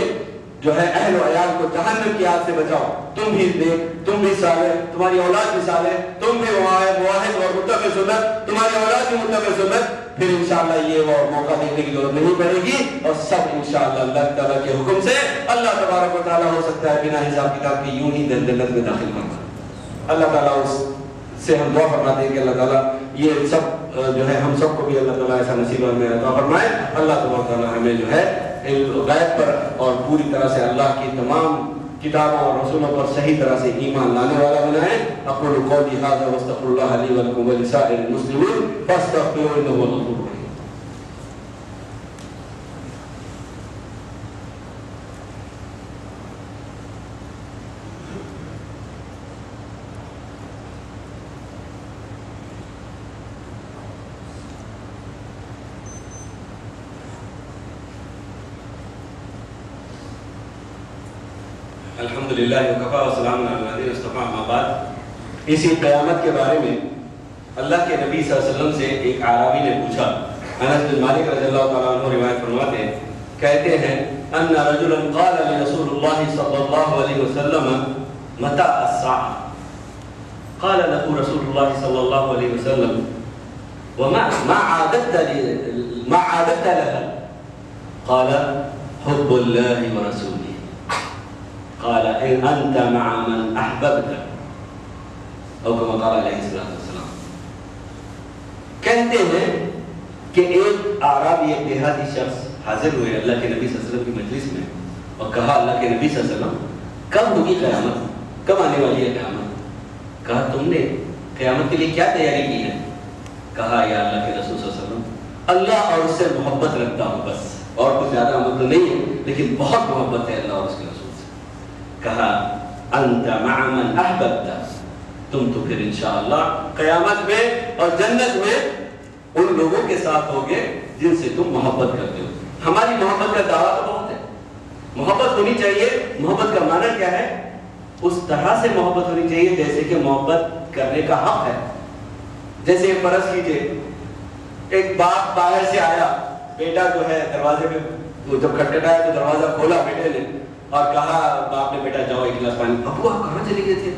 جو ہے اہل و عیال کو جہنم کی آگ سے بچاؤ. تم بھی نیک, تم بھی صالح, تمہاری اولاد بھی صالح, تم بھی واحد اور متبع سنت, تمہاری اولاد بھی متبع سنت. پھر انشاءاللہ یہ وہ موقع دیکھنے کی ضرورت نہیں پڑے گی, اور سب انشاءاللہ اللہ تعالیٰ کے حکم سے اللہ تبارک و تعالیٰ ہو سکتا ہے بنا حساب کتاب کی یوں ہی جنت میں داخل کرنا. اللہ تعالیٰ اس سے ہم دعا فرماتے ہیں کہ اللہ تعالیٰ یہ سب جو ہے ہم سب کو بھی اللہ تعالیٰ ایسا نصیب ہمیں عطا فرمائے. اللہ تبارک و تعالیٰ ہمیں جو ہے غیب پر اور پوری طرح سے اللہ کی تمام کتابوں اور رسولوں پر صحیح طرح سے ایمان لانے والا بنائے. اقول قولی ھذا واستغفر اللہ لی ولکم ولسائر المسلمین فاستغفروہ انہ ھو الغفور الرحیم. الحمدللہ وکفا وسلام علی الذین اصطفیٰ اما بعد۔ اسی قیامت کے بارے میں اللہ کے نبی صلی اللہ علیہ وسلم سے ایک اعرابی نے پوچھا۔ انس بن مالک رضی اللہ تعالیٰ عنہ روایت فرماتے ہیں، کہتے ہیں ان رجلا قال لرسول اللہ صلی اللہ علیہ وسلم متى الساعة؟ قال له رسول الله صلى الله عليه وسلم وما عادت لها؟ قال حب الله ورسوله، قال ان انت مع من احببت، او كما قال علیہ الصلوۃ والسلام۔ کہتے ہیں کہ ایک اعرابی، ایک دیہاتی شخص حاضر ہوئے اللہ کے نبی صلی اللہ علیہ وسلم کی مجلس میں اور کہا اللہ کے نبی صلی اللہ علیہ وسلم کب ہوگی قیامت، کب آنے والی ہے قیامت؟ کہا تم نے قیامت کے لیے کیا تیاری کی ہے؟ کہا یا اللہ کے رسول صلی اللہ علیہ وسلم اللہ اور اس سے محبت رکھتا ہوں، بس اور کچھ زیادہ عمل تو نہیں ہے لیکن بہت محبت ہے اللہ اور اس کے رسول سے۔ کہا انت مع من احببت، تم تو پھر انشاءاللہ قیامت میں اور جنت میں ان لوگوں کے ساتھ ہوگے جن سے تم محبت کرتے ہو۔ ہماری محبت کا دعویٰ تو بہت ہے، محبت ہونی چاہیے۔ محبت کا معنی کیا ہے؟ اس طرح سے محبت ہونی چاہیے جیسے کہ محبت کرنے کا حق ہے۔ جیسے فرض کیجئے ایک باپ باہر سے آیا، بیٹا جو ہے دروازے پہ جب کھٹکھٹایا تو دروازہ کھولا بیٹے نے اور کہا، باپ نے بیٹا جاؤ ایک گلاس پانی۔ ابو آپ کہاں چلے گئے تھے؟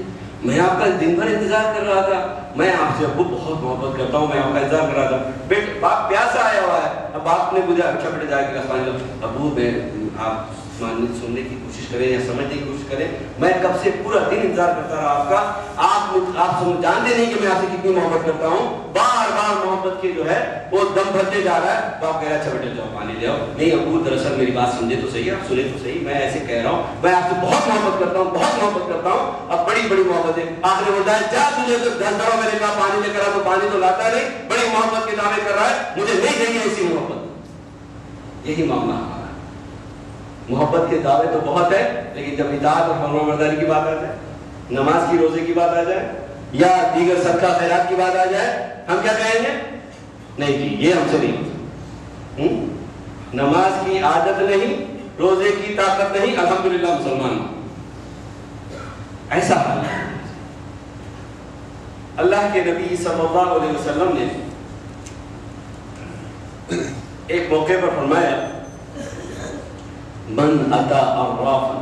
میں آپ کا دن بھر انتظار کر رہا تھا، میں آپ سے ابو بہت محبت کرتا ہوں، میں آپ کا انتظار کر رہا تھا۔ باپ پیاسا آیا ہوا ہے، اب باپ نے مجھے اچھا بیٹے جا کے پانی لاؤ۔ ابو میں آپ سننے کی کوشش کریں یا سمجھنے کی کوشش کریں، میں کب سے پورا دن انتظار کرتا رہا آپ کا، آپ جانتے نہیں کہ میں آپ سے کتنی محبت کرتا ہوں۔ بار بار محبت کے جو ہے وہ دم بھرتے جا رہا ہے۔ باپ کہہ رہا ہے اچھا بیٹے جاؤ پانی لے آؤ۔ نہیں ابو دراصل میری بات سمجھے تو صحیح، آپ سنیں تو صحیح، میں ایسے کہہ رہا ہوں میں آپ سے بہت محبت کرتا ہوں، بہت محبت کرتا ہوں، اب بڑی بڑی محبت ہے۔ آخر بولتا ہے جا تجھے تو 10 دفعہ میں نے کہا پانی لے کر آ، تو پانی تو لاتا نہیں، بڑی محبت کے دعوے کر رہا ہے، مجھے نہیں چاہیے ایسی محبت۔ یہی معاملہ ہمارا، محبت کے دعوے تو بہت ہے لیکن جب اطاعت اور فرمانبرداری کی بات آ جائے، نماز کی روزے کی بات آ جائے یا دیگر صدقہ خیرات کی بات آ جائے، ہم کیا کہیں گے؟ نہیں جی یہ ہم سے نہیں ہوتا۔ نماز کی عادت نہیں، روزے کی طاقت نہیں، الحمدللہ مسلمان ایسا حال ہے۔ اللہ کے نبی صلی اللہ علیہ وسلم نے ایک موقع پر فرمایا من اتا عرافا،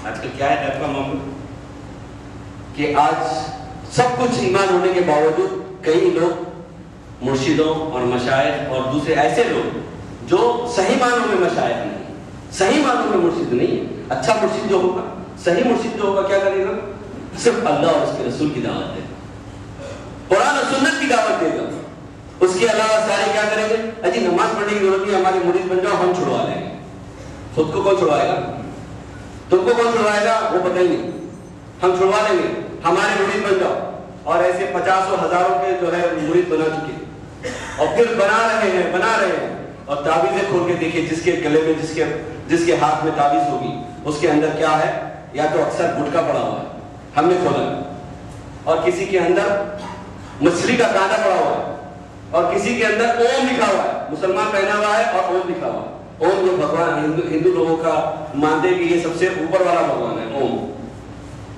آج کل کیا ہے ٹائپ کا معاملہ کہ آج سب کچھ ایمان ہونے کے باوجود کئی لوگ مرشدوں اور مشائخ اور دوسرے ایسے لوگ جو صحیح معنوں میں مشائخ نہیں، صحیح معنوں میں مرشد نہیں ہے۔ اچھا مرشد جو ہوگا، صحیح مرشد جو ہوگا کیا کرے گا؟ صرف اللہ اور اس کے رسول کی دعوت دے گا، قرآن اور سنت کی دعوت دے گا، اس کے علاوہ سارے کیا کریں گے؟ اجی نماز پڑھنے کی ضرورت نہیں، ہمارے مرید بن جاؤ ہم چھڑوا لیں گے۔ خود کو کون چھڑوائے گا؟ تم کو کون چھڑوائے گا؟ وہ پتہ ہی نہیں، ہم چھڑوا لیں گے، ہمارے مرید بن جاؤ۔ اور ایسے 50 ہزاروں کے جو ہے مرید بنا چکے اور پھر بنا رہے ہیں اور تعویذیں کھول کے دیکھیں، جس کے گلے میں جس کے ہاتھ میں تعویذ ہوگی اس کے اندر کیا ہے؟ یا تو اکثر گٹکا پڑا ہوا ہے، ہم نے کھولا، اور کسی کے اندر مچھلی کا کانٹا پڑا ہوا ہے، اور کسی کے اندر اوم لکھا ہوا ہے، مسلمان پہنا ہوا ہے اور اوم لکھا ہوا ہے۔ اوم جو بھگوان ہندو لوگوں کا مانتے کہ یہ سب سے اوپر والا بھگوان ہے اوم،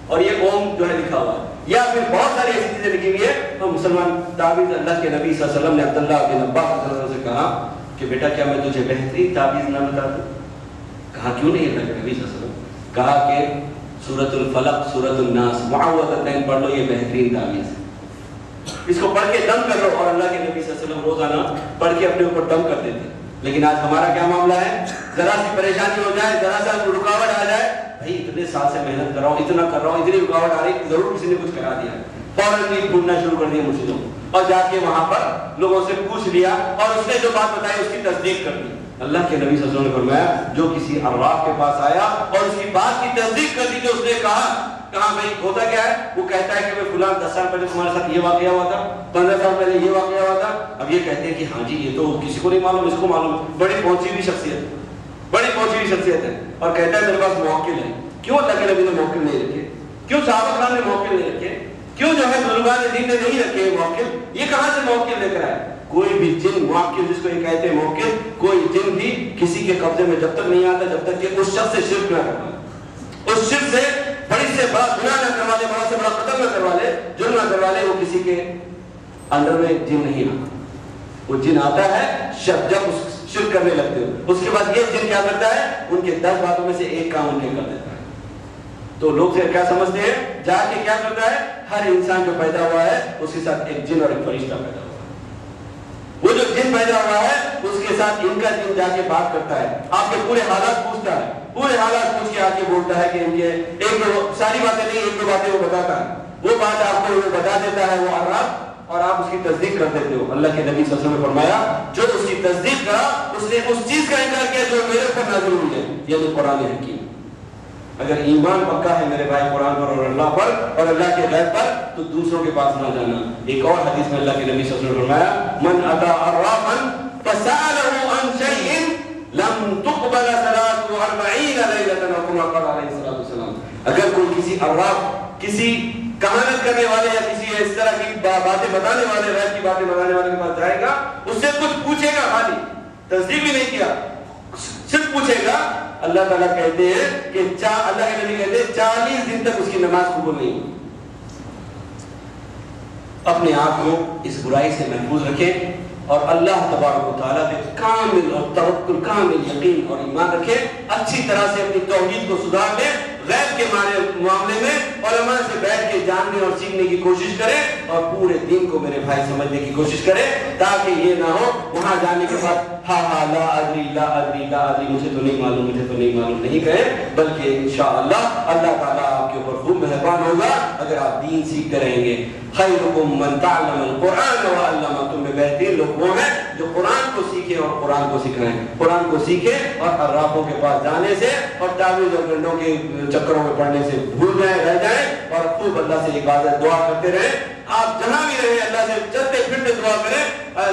اور یہ اوم جو ہے لکھا ہوا ہے، یا پھر بہت ساری ایسی چیزیں لکھی ہوئی ہے۔ اور مسلمان تعویذ، اللہ کے نبی صلی اللہ علیہ وسلم نے عبداللہ بن عباس رضی اللہ عنہ سے کہا کہ بیٹا کیا میں تجھے بہترین تعویذ نہ بتا دوں؟ کہا کیوں نہیں؟ اللہ کے نبی صلی اللہ علیہ وسلم کہا کہ سورۃ الفلق، سورۃ الناس، معوذتین پڑھ لو، یہ بہترین تعویذ ہے، اس کو پڑھ کے دم کر لو۔ اور اللہ کے نبی صلی اللہ علیہ وسلم روزانہ پڑھ کے اپنے اوپر دم کر دیتے۔ لیکن آج ہمارا کیا معاملہ ہے؟ ذرا سی پریشانی ہو جائے، ذرا سا رکاوٹ آ جائے، بھائی اتنے سال سے محنت کر رہا ہوں، اتنا کر رہا ہوں، اتنی رکاوٹ آ رہی، ضرور کسی نے کچھ کرا دیا، فوراً بھی ڈھونڈنا شروع کر دیا مرشدوں کو، اور جا کے وہاں پر لوگوں سے پوچھ لیا اور اس نے جو بات بتائی اس کی تصدیق کر دی۔ اللہ کے نبی صلی اللہ علیہ وسلم نے فرمایا جو کسی عراف کے پاس آیا اور اس کی بات کی تصدیق کر دی جو اس نے کہا بھائی ہوتا کیا ہے؟ وہ کہتا ہے کہ میں فلاں 10 سال پہلے تمہارے ساتھ یہ واقعہ ہوا تھا، 15 سال پہلے یہ واقعہ ہوا تھا۔ اب یہ کہتے ہیں کہ ہاں جی یہ تو کسی کو نہیں معلوم، اس کو معلوم، بڑی پہنچی ہوئی شخصیت ہے، اور کہتا ہے میرے پاس موکل ہے۔ کیوں اللہ کے نبی نے موکل نہیں رکھے؟ کیوں صحابہ کرام نے موکل نہیں رکھے؟ کیوں جو ہے بزرگان دین نے نہیں رکھے موکل؟ یہ کہاں سے موکل لے کر آئے؟ کوئی بھی جن موکل جس کو یہ کہتے ہیں موکل، کوئی جن بھی کسی کے قبضے میں جب تک نہیں آتا جب تک کہ اس شخص سے شرک نہ کرتا، اس شرک سے بڑی سے بڑا گناہ نہ کروا لے، بڑا سے بڑا قتل نہ کروا لے، جرم نہ کروا لے، وہ کسی کے اندر میں جن نہیں آتا. وہ جن آتا ہے جب شرک کرنے لگتے ہو. اس کے بعد یہ جن کیا کرتا ہے، ان کے 10 باتوں میں سے ایک کام ان کے کر دیتا ہے. تو لوگ کیا سمجھتے ہیں، جا کے کیا کرتا ہے، ہر انسان جو پیدا ہوا ہے اس کے ساتھ ایک جن اور ایک فرشتہ پیدا ہوا ہے. وہ جو جن پیدا ہوا ہے اس کے ساتھ ان کا جن جا کے بات کرتا ہے، آپ کے پورے حالات پوچھتا ہے، پورے حالات پوچھ کے آ کے بولتا ہے کہ ان کے ایک دو ساری باتیں نہیں، ایک دو باتیں وہ بتاتا ہے. وہ بات آپ کو بتا دیتا ہے وہ عرب، اور آپ اس کی تصدیق کر دیتے ہو. اللہ کے نبی صلی اللہ علیہ وسلم نے فرمایا جو اس کی تصدیق کرا اس نے اس چیز کا انکار کیا جو میرے اوپر نازل ہوئی ہے، یعنی قرآن حکیم. اگر ایمان پکا ہے میرے بھائی قرآن پر اور اللہ پر اور اللہ کے غیب پر، تو دوسروں کے پاس نہ جانا. ایک اور حدیث میں اللہ کے نبی صلی اللہ علیہ وسلم نے فرمایا من اتی عرافا فسأله عن شيء لم تقبل صلاته 40 ليلة او كما قال علیہ الصلوۃ والسلام. اگر کوئی کسی عراف، کسی کہانت کرنے والے یا کسی اس طرح کی باتیں بتانے والے، غیب کی باتیں بتانے والے کے پاس جائے گا، اس سے کچھ پوچھے گا، خالی تصدیق بھی نہیں کیا، صرف پوچھے گا، اللہ تعالیٰ کہتے ہیں کہ اللہ کے نبی کہتے ہیں 40 دن تک اس کی نماز قبول نہیں. اپنے آپ کو اس برائی سے محفوظ رکھیں اور اللہ تبارک و تعالیٰ پہ کامل اور توکل، کامل یقین اور ایمان رکھیں. اچھی طرح سے اپنی توحید کو سدھار لیں. غیب کے معاملے میں علماء سے بیٹھ کے جاننے اور سیکھنے کی کوشش کریں اور پورے دین کو میرے بھائی سمجھنے کی کوشش کریں، تاکہ یہ نہ ہو وہاں جانے کے بعد ہاں لا ادری لا ادری لا ادری، مجھے تو نہیں معلوم، مجھے تو نہیں معلوم نہیں کہیں. بلکہ انشاءاللہ اللہ تعالیٰ آپ کے اوپر خوب مہربان ہوگا اگر آپ دین سیکھتے رہیں گے. خیرکم من تعلم القرآن وعلمہ، تم میں بہترین لوگ وہ ہیں جو قرآن کو سیکھیں اور قرآن کو سکھائیں. قرآن کو سیکھیں اور عرافوں کے پاس جانے سے اور تعویذ اور گنڈوں کے چکروں میں پڑھنے سے بھول جائیں، رہ جائیں، اور خوب اللہ سے عبادت دعا کرتے رہیں. آپ جہاں بھی رہیں اللہ سے چلتے پھرتے دعا کریں.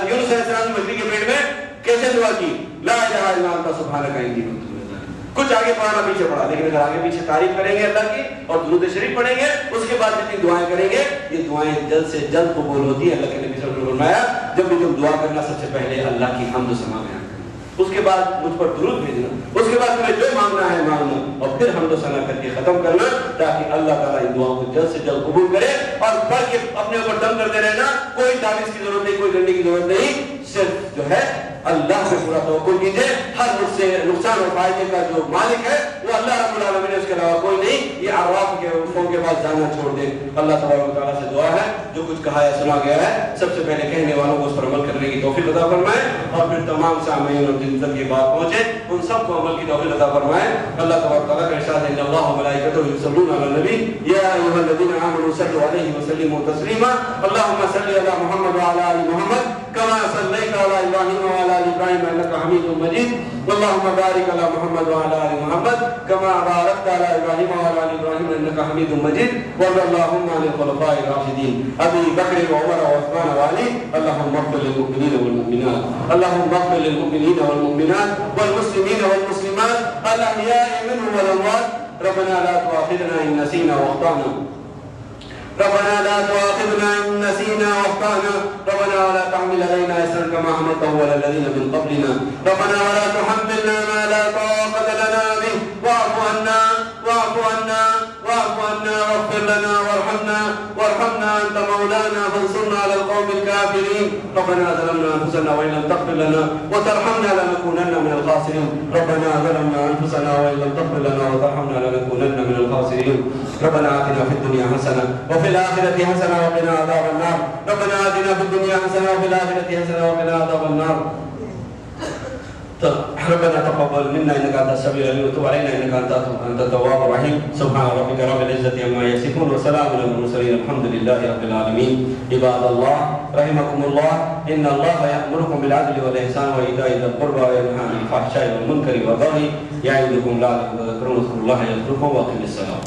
یونس علیہ السلام نے مچھلی کے پیٹ میں کیسے دعا کی؟ لا الہ الا انت سبحانک انی کنت من الظالمین. کچھ آگے پڑھانا پیچھے پڑھا، لیکن اگر آگے پیچھے تعریف کریں گے اللہ کی اور درود شریف پڑھیں گے، اس کے بعد جتنی دعائیں کریں گے یہ دعائیں جلد سے جلد قبول ہوتی ہے. اللہ کے نبی صلی اللہ علیہ وسلم نے فرمایا جب بھی تم دعا کرنا سب سے پہلے اللہ کی حمد و ثنا بیان کرنا، اس کے بعد مجھ پر درود بھیجنا، اس کے بعد تمہیں جو مانگنا ہے مانگنا، اور پھر حمد و ثنا کر کے ختم کرنا، تاکہ اللہ تعالیٰ ان دعاؤں کو جلد سے جلد قبول کرے. اور پڑھ کے اپنے اوپر دم کرتے رہنا، کوئی تعویذ کی ضرورت نہیں، کوئی ڈنڈی کی ضرورت نہیں، صرف جو ہے اللہ سے پورا توکل کیجئے. ہر مجھ سے نقصان اور فائدے کا جو مالک ہے وہ اللہ رب العالمین ہے، اس کے علاوہ کوئی نہیں. یہ عرواف کے عرفوں کے پاس جانا چھوڑ دیں. اللہ تبارک و تعالیٰ سے دعا ہے جو کچھ کہا ہے سنا گیا ہے سب سے پہلے کہنے والوں کو اس پر عمل کرنے کی توفیق عطا فرمائے، اور پھر تمام سامعین اور جن تک یہ بات پہنچے ان سب کو عمل کی توفیق عطا فرمائے. اللہ تبارک و تعالیٰ کا ارشاد ہے ان اللہ و ملائکتہ یصلون علی النبی یا ایھا الذین آمنوا صلوا علیہ وسلموا تسلیما. اللهم صل علی محمد وعلی آل محمد كما صليت على ابراهيم وعلى ال ابراهيم انك حميد مجيد. اللهم بارك على محمد وعلى ال محمد كما باركت على ابراهيم وعلى ال ابراهيم انك حميد مجيد. وارض اللهم عن الخلفاء الراشدين ابي بكر وعمر وعثمان وعلي. اللهم اغفر للمؤمنين والمؤمنات، اللهم اغفر للمؤمنين والمؤمنات والمسلمين والمسلمات الاحياء منهم والاموات. ربنا لا تؤاخذنا ان نسينا واخطانا، ربنا لا تؤاخذنا إن نسينا واخطأنا، ربنا ولا تحمل علينا إصرا كما حملته على الذين من قبلنا، ربنا ولا تحملنا ما لا طاقة لنا به، واعف عنا واعف عنا واعف عنا واغفر لنا وارحمنا أنت مولانا فانصرنا على القوم الكافرين. ربنا ظلمنا أنفسنا وإن لم تغفر لنا وترحمنا لنكونن من الخاسرين. ربنا ظلمنا أنفسنا وإن لم تغفر لنا وترحمنا لنكونن من الخاسرين. ربنا آتنا في الدنيا حسنة وفي الآخرة حسنة وقنا عذاب النار. ربنا آتنا في الدنيا حسنة وفي الآخرة حسنة وقنا عذاب النار. ربنا تقبل منا انك انت السميع العليم وتب علينا انك انت التواب الرحيم. سبحان ربك رب العزة عما يصفون وسلام على المرسلين الحمد لله رب العالمين. عباد الله رحمكم الله، ان الله يأمركم بالعدل والإحسان وإيتاء ذي القربى وينهى عن الفحشاء والمنكر والبغي يعظكم لعلكم تذكرون. اذكروا الله يذكركم واقيموا الصلاة.